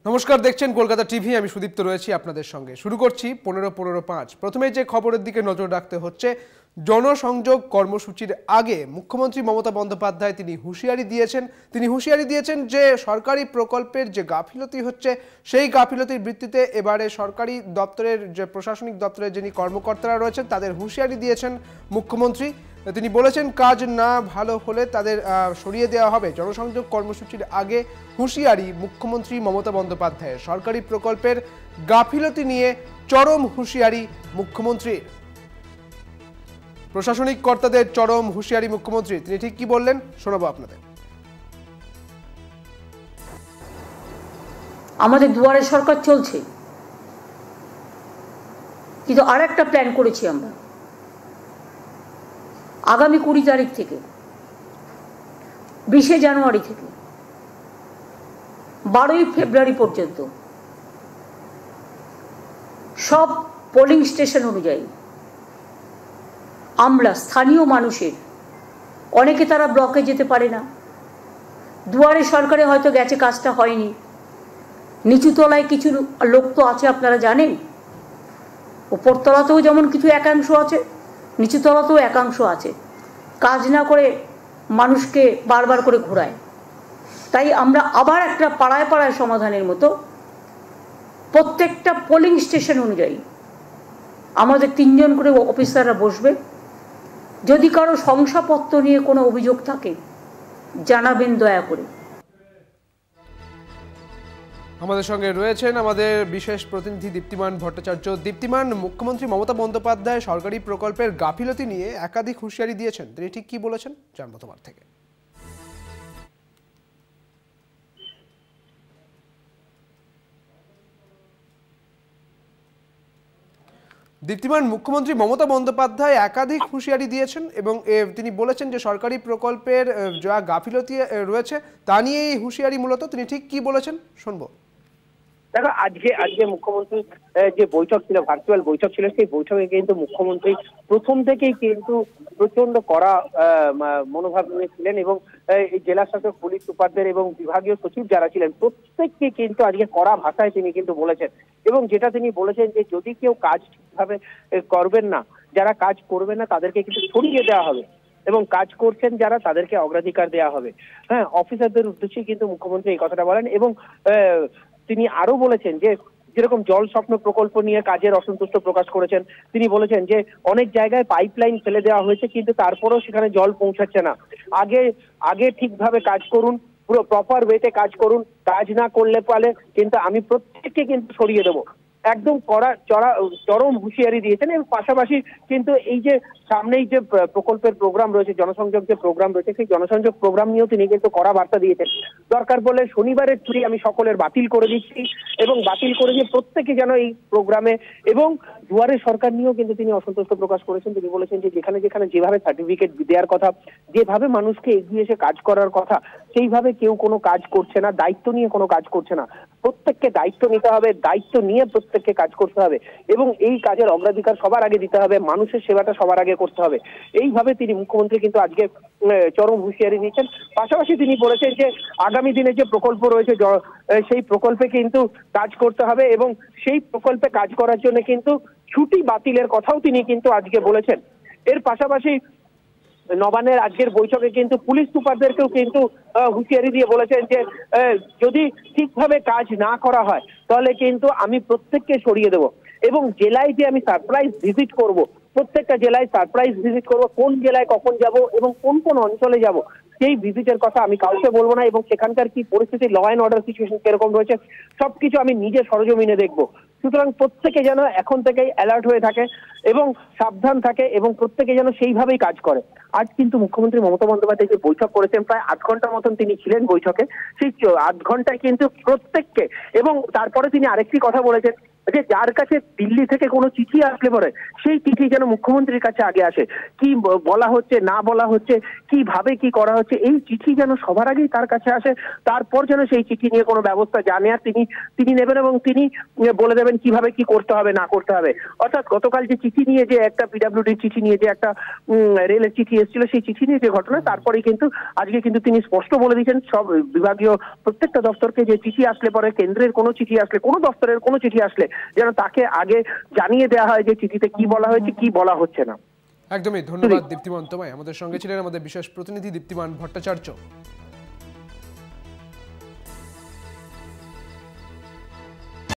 নমস্কার, দেখছেন কলকাতা টিভি। আমি সুদীপ্ত রয়েছি আপনাদের সঙ্গে। শুরু করছি 15-15-5। প্রথমে যে খবরের দিকে নজর রাখতে হচ্ছে, জনসংযোগ কর্মসূচির আগে মুখ্যমন্ত্রী মমতা বন্দ্যোপাধ্যায় তিনি হুঁশিয়ারি দিয়েছেন যে সরকারি প্রকল্পের যে গাফিলতি হচ্ছে সেই গাফিলতির ভিত্তিতে এবারে সরকারি দপ্তরের যে প্রশাসনিক দপ্তরের যিনি কর্মকর্তারা রয়েছেন তাদের হুঁশিয়ারি দিয়েছেন মুখ্যমন্ত্রী। তিনি বলেছেন কাজ না ভালো হলে তাদের সরিয়ে দেওয়া হবে। জনসংযোগ কর্মসূচির আগে হুঁশিয়ারি মুখ্যমন্ত্রী মমতা বন্দ্যোপাধ্যায়ের। সরকারি প্রকল্পের গাফিলতি নিয়ে চরম হুঁশিয়ারি মুখ্যমন্ত্রীর। প্রশাসনিক কর্তাদের চরম হুঁশিয়ারি মুখ্যমন্ত্রী। তিনি ঠিক কি বললেন শোনাবো আপনাদের। আমাদের দুয়ারে সরকার চলছে, কিন্তু আর একটা প্ল্যান করেছি আমরা। আগামী 20 তারিখ থেকে 20 জানুয়ারি থেকে 12 ফেব্রুয়ারি পর্যন্ত সব পোলিং স্টেশন অনুযায়ী আমরা স্থানীয় মানুষের, অনেকে তারা ব্লকে যেতে পারে না, দুয়ারে সরকারে হয়তো গেছে, কাজটা হয়নি, নিচুতলায় কিছু লোক তো আছে আপনারা জানেন, উপরতলাতেও যেমন কিছু একাংশ আছে, নিচুতলাতেও একাংশ আছে, কাজ না করে মানুষকে বারবার করে ঘোরায়। তাই আমরা আবার একটা পাড়ায় পাড়ায় সমাধানের মতো প্রত্যেকটা পোলিং স্টেশন অনুযায়ী আমাদের 3 জন করে অফিসাররা বসবে। যদি কারো শংসাপত্র নিয়ে কোনো অভিযোগ থাকে জানাবেন দয়া করে। আমাদের সঙ্গে রয়েছেন আমাদের বিশেষ প্রতিনিধি দীপ্তিমান ভট্টাচার্য। দীপ্তিমান, মুখ্যমন্ত্রী মমতা বন্দ্যোপাধ্যায় সরকারি প্রকল্পের গাফিলতি নিয়ে একাধিক হুঁশিয়ারি দিয়েছেন, তিনি ঠিক কি বলেছেন জানবো তোমার থেকে। দীপ্তিমান, মুখ্যমন্ত্রী মমতা বন্দ্যোপাধ্যায় একাধিক হুঁশিয়ারি দিয়েছেন এবং তিনি বলেছেন যে সরকারি প্রকল্পের যা গাফিলতি রয়েছে তা নিয়ে এই হুঁশিয়ারি মূলত। তিনি ঠিক কি বলেছেন শুনবো। দেখো, আজকে মুখ্যমন্ত্রী যে বৈঠক ছিল, ভার্চুয়াল বৈঠক ছিল, সেই বৈঠকে কিন্তু মুখ্যমন্ত্রী প্রথম থেকেই কিন্তু প্রচন্ড কড়া মনোভাব নিয়ে ছিলেন এবং এই জেলা শাসক, পুলিশ সুপারদের এবং বিভাগীয় সচিব যারা ছিলেন প্রত্যেককে কিন্তু আজকে কড়া ভাষায় তিনি কিন্তু বলেছেন। এবং যেটা তিনি বলেছেন যে যদি কেউ কাজ ঠিকভাবে করবেন না, যারা কাজ করবে না তাদেরকে কিন্তু সরিয়ে দেওয়া হবে এবং কাজ করছেন যারা তাদেরকে অগ্রাধিকার দেওয়া হবে। হ্যাঁ, অফিসারদের উদ্দেশ্যে কিন্তু মুখ্যমন্ত্রী এই কথাটা বলেন এবং তিনি আরো বলেছেন যে যেরকম জল স্বপ্ন প্রকল্প নিয়ে কাজের অসন্তুষ্ট প্রকাশ করেছেন। তিনি বলেছেন যে অনেক জায়গায় পাইপলাইন ফেলে দেওয়া হয়েছে কিন্তু তারপরেও সেখানে জল পৌঁছাচ্ছে না। আগে ঠিকভাবে কাজ করুন, পুরো প্রপার ওয়েতে কাজ করুন, কাজ না করলে পারে কিন্তু আমি প্রত্যেককে কিন্তু সরিয়ে দেবো। একদম চরম হুঁশিয়ারি দিয়েছেন। এবং পাশাপাশি কিন্তু এই যে সামনেই যে প্রকল্পের প্রোগ্রাম রয়েছে, জনসংযোগ যে প্রোগ্রাম রয়েছে, সেই জনসংযোগ প্রোগ্রাম নিয়েও তিনি কিন্তু কড়া বার্তা দিয়েছেন। দরকার বলে শনিবারের ছুটি আমি সকলের বাতিল করে দিচ্ছি এবং বাতিল করে দিয়ে প্রত্যেকে যেন এই প্রোগ্রামে, এবং দুয়ারে সরকার নিয়েও কিন্তু তিনি অসন্তুষ্ট প্রকাশ করেছেন। তিনি বলেছেন যে যেখানে যেভাবে সার্টিফিকেট দেওয়ার কথা, যেভাবে মানুষকে এগিয়ে এসে কাজ করার কথা, সেইভাবে কেউ কোনো কাজ করছে না, দায়িত্ব নিয়ে কোনো কাজ করছে না। প্রত্যেককে দায়িত্ব নিতে হবে, দায়িত্ব নিয়ে প্রত্যেককে কাজ করতে হবে এবং এই কাজের অগ্রাধিকার সবার আগে দিতে হবে, মানুষের সেবাটা সবার আগে করতে হবে। এইভাবে তিনি মুখ্যমন্ত্রী কিন্তু আজকে চরম হুঁশিয়ারি দিয়েছেন। পাশাপাশি তিনি বলেছেন যে আগামী দিনে যে প্রকল্প রয়েছে সেই প্রকল্পে কিন্তু কাজ করতে হবে এবং সেই প্রকল্পে কাজ করার জন্য কিন্তু ছুটি বাতিলের কথাও তিনি কিন্তু আজকে বলেছেন। এর পাশাপাশি নবান্নের আজকের বৈঠকে কিন্তু পুলিশ সুপারদেরকেও কিন্তু হুঁশিয়ারি দিয়ে বলেছেন যে যদি ঠিকভাবে কাজ না করা হয় তাহলে কিন্তু আমি প্রত্যেককে সরিয়ে দেব এবং জেলায় যে আমি সারপ্রাইজ ভিজিট করব, প্রত্যেকটা জেলায় সারপ্রাইজ ভিজিট করব, কোন জেলায় কখন যাব এবং কোন কোন অঞ্চলে যাব সেই ভিজিটের কথা আমি কাউকে বলবো না এবং সেখানকার কি পরিস্থিতি, ল অ্যান্ড অর্ডার সিচুয়েশন কিরকম রয়েছে সবকিছু আমি নিজে সরজমিনে দেখবো। সুতরাং প্রত্যেকে যেন এখন থেকেই অ্যালার্ট হয়ে থাকে এবং সাবধান থাকে এবং প্রত্যেকে যেন সেইভাবেই কাজ করে। আজ কিন্তু মুখ্যমন্ত্রী মমতা বন্দ্যোপাধ্যায় যে বৈঠক করেছেন, প্রায় 8 ঘন্টার মতন তিনি ছিলেন বৈঠকে। সেই 8 ঘন্টায় কিন্তু প্রত্যেককে, এবং তারপরে তিনি আরেকটি কথা বলেছেন যে যার কাছে দিল্লি থেকে কোনো চিঠি আসলে পরে সেই চিঠি যেন মুখ্যমন্ত্রীর কাছে আগে আসে। কি বলা হচ্ছে না বলা হচ্ছে, কিভাবে কি করা হচ্ছে হচ্ছে এই চিঠি যেন সবার আগেই তার কাছে আসে, তারপর যেন সেই চিঠি নিয়ে কোনো ব্যবস্থা জানে আর তিনি নেবেন এবং তিনি বলে দেবেন কিভাবে কি করতে হবে না করতে হবে। অর্থাৎ গতকাল যে চিঠি নিয়ে যে একটা পিডব্লিউডির চিঠি নিয়ে যে একটা রেলের চিঠি এসেছিল, সেই চিঠি নিয়ে যে ঘটনা, তারপরেই কিন্তু আজকে কিন্তু তিনি স্পষ্ট বলে দিয়েছেন সব বিভাগীয় প্রত্যেকটা দপ্তরকে যে চিঠি আসলে পরে, কেন্দ্রের কোনো চিঠি আসলে, কোনো দপ্তরের কোনো চিঠি আসলে যেন তাকে আগে জানিয়ে দেওয়া হয় যে চিঠিতে কি বলা হয়েছে কি বলা হচ্ছে না। একদমই ধন্যবাদ দীপ্তিমান তোমায়। আমাদের সঙ্গে ছিলেন আমাদের বিশেষ প্রতিনিধি দীপ্তিমান ভট্টাচার্য।